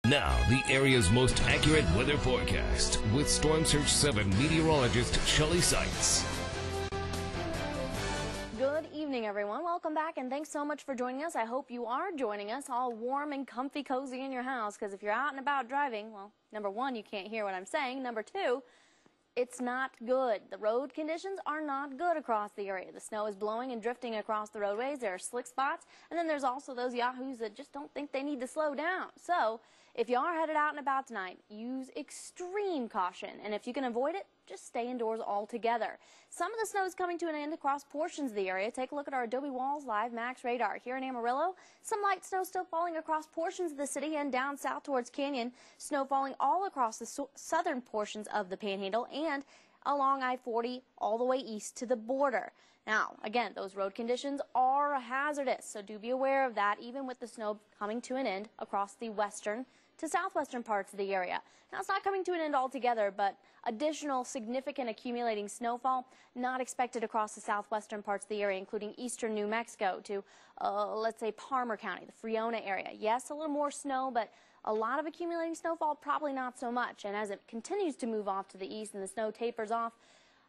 Now, the area's most accurate weather forecast with Storm Surge 7 meteorologist Shelley Seitz. Good evening, everyone. Welcome back, and thanks so much for joining us. I hope you are joining us all warm and comfy, cozy in your house, because if you're out and about driving, well, number one, you can't hear what I'm saying. Number two, it's not good. The road conditions are not good across the area. The snow is blowing and drifting across the roadways. There are slick spots, and then there's also those yahoos that just don't think they need to slow down. So if you are headed out and about tonight, use extreme caution, and if you can avoid it, just stay indoors altogether. Some of the snow is coming to an end across portions of the area. Take a look at our Adobe Walls Live Max radar. Here in Amarillo, some light snow still falling across portions of the city and down south towards Canyon. Snow falling all across the southern portions of the Panhandle and along I-40 all the way east to the border. Now, again, those road conditions are hazardous, so do be aware of that, even with the snow coming to an end across the western to southwestern parts of the area. Now, it's not coming to an end altogether, but additional significant accumulating snowfall not expected across the southwestern parts of the area, including eastern New Mexico to, let's say, Palmer County, the Friona area. Yes, a little more snow, but a lot of accumulating snowfall, probably not so much. And as it continues to move off to the east and the snow tapers off,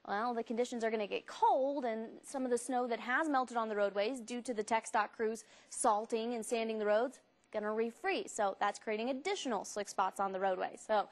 well, the conditions are going to get cold, and some of the snow that has melted on the roadways due to the TxDOT crews salting and sanding the roads going to refreeze. So that's creating additional slick spots on the roadway. So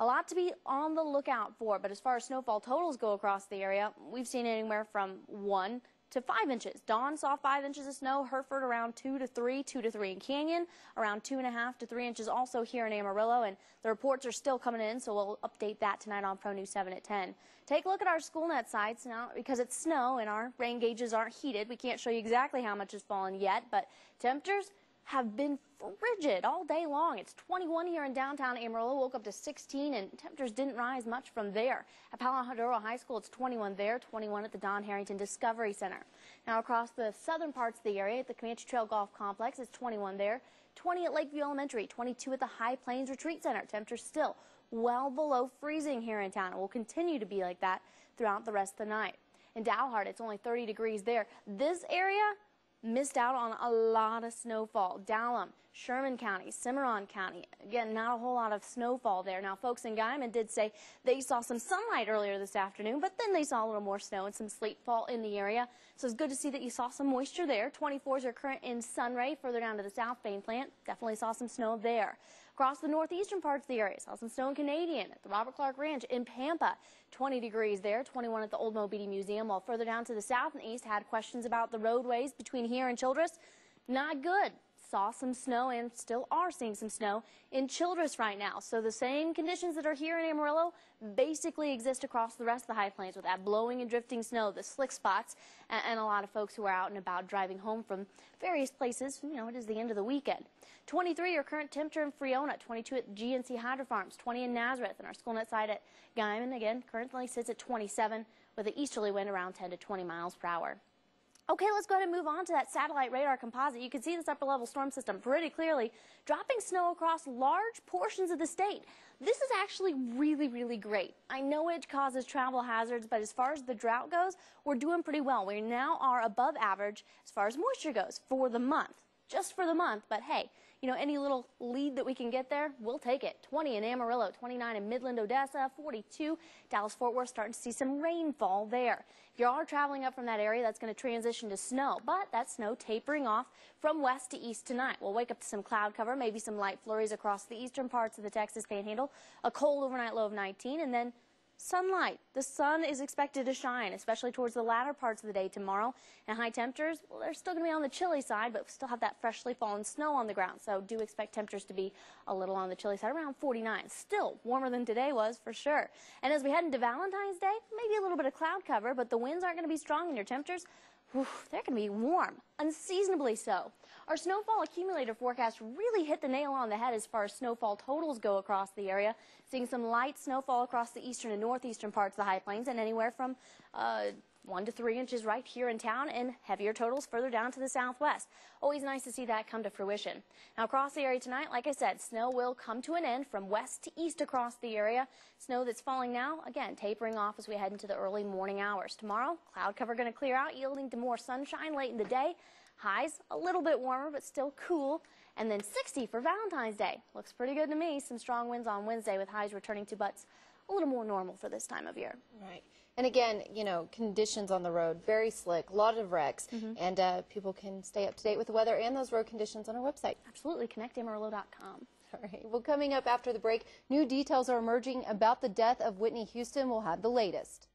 a lot to be on the lookout for. But as far as snowfall totals go across the area, we've seen anywhere from 1 to 5 inches. Dawn saw 5 inches of snow. Hereford around 2 to 3 in Canyon, around 2.5 to 3 inches also here in Amarillo. And the reports are still coming in, so we'll update that tonight on Pro News 7 at 10. Take a look at our SchoolNet sites now. Because it's snow and our rain gauges aren't heated, we can't show you exactly how much has fallen yet, but temperatures have been frigid all day long. It's 21 here in downtown Amarillo, woke up to 16, and temperatures didn't rise much from there. At Palo Alto High School, it's 21 there, 21 at the Don Harrington Discovery Center. Now across the southern parts of the area, at the Comanche Trail Golf Complex, it's 21 there, 20 at Lakeview Elementary, 22 at the High Plains Retreat Center. Temperatures still well below freezing here in town. It will continue to be like that throughout the rest of the night. In Dalhart, it's only 30 degrees there. This area missed out on a lot of snowfall. Dallam, Sherman County, Cimarron County, again, not a whole lot of snowfall there. Now, folks in Guymon did say they saw some sunlight earlier this afternoon, but then they saw a little more snow and some sleet fall in the area. So it's good to see that you saw some moisture there. 24s are current in Sunray, further down to the South Bend plant. Definitely saw some snow there. Across the northeastern parts of the area, saw some snow in Canadian, at the Robert Clark Ranch in Pampa, 20 degrees there, 21 at the Old Mobeetie Museum, while further down to the south and east had questions about the roadways between here and Childress. Not good. Saw some snow and still are seeing some snow in Childress right now. So the same conditions that are here in Amarillo basically exist across the rest of the High Plains with that blowing and drifting snow, the slick spots, and a lot of folks who are out and about driving home from various places. You know, it is the end of the weekend. 23 your current temperature in Friona, 22 at GNC Hydro Farms, 20 in Nazareth, and our SchoolNet site at Guymon, again, currently sits at 27 with an easterly wind around 10 to 20 miles per hour. Okay, let's go ahead and move on to that satellite radar composite. You can see this upper level storm system pretty clearly dropping snow across large portions of the state. This is actually really, really great. I know it causes travel hazards, but as far as the drought goes, we're doing pretty well. We now are above average as far as moisture goes for the month, just for the month, but hey, you know, any little lead that we can get there, we'll take it. 20 in Amarillo, 29 in Midland, Odessa, 42 Dallas-Fort Worth, starting to see some rainfall there. If you are traveling up from that area, that's going to transition to snow, but that snow tapering off from west to east tonight. We'll wake up to some cloud cover, maybe some light flurries across the eastern parts of the Texas Panhandle, a cold overnight low of 19, and then sunlight. The sun is expected to shine, especially towards the latter parts of the day tomorrow. And high temperatures, well, they're still going to be on the chilly side, but we still have that freshly fallen snow on the ground. So do expect temperatures to be a little on the chilly side, around 49. Still warmer than today was for sure. And as we head into Valentine's Day, maybe a little bit of cloud cover, but the winds aren't going to be strong and your temperatures, whew, they're going to be warm, unseasonably so. Our snowfall accumulator forecast really hit the nail on the head as far as snowfall totals go across the area. Seeing some light snowfall across the eastern and northeastern parts of the High Plains, and anywhere from 1 to 3 inches right here in town, and heavier totals further down to the southwest. Always nice to see that come to fruition. Now across the area tonight, like I said, snow will come to an end from west to east across the area. Snow that's falling now, again, tapering off as we head into the early morning hours. Tomorrow, cloud cover going to clear out, yielding to more sunshine late in the day. Highs a little bit warmer, but still cool. And then 60 for Valentine's Day. Looks pretty good to me. Some strong winds on Wednesday with highs returning to butts a little more normal for this time of year. Right. And again, you know, conditions on the road, very slick, a lot of wrecks, and people can stay up to date with the weather and those road conditions on our website. Absolutely. ConnectAmarillo.com. All right. Well, coming up after the break, new details are emerging about the death of Whitney Houston. We'll have the latest.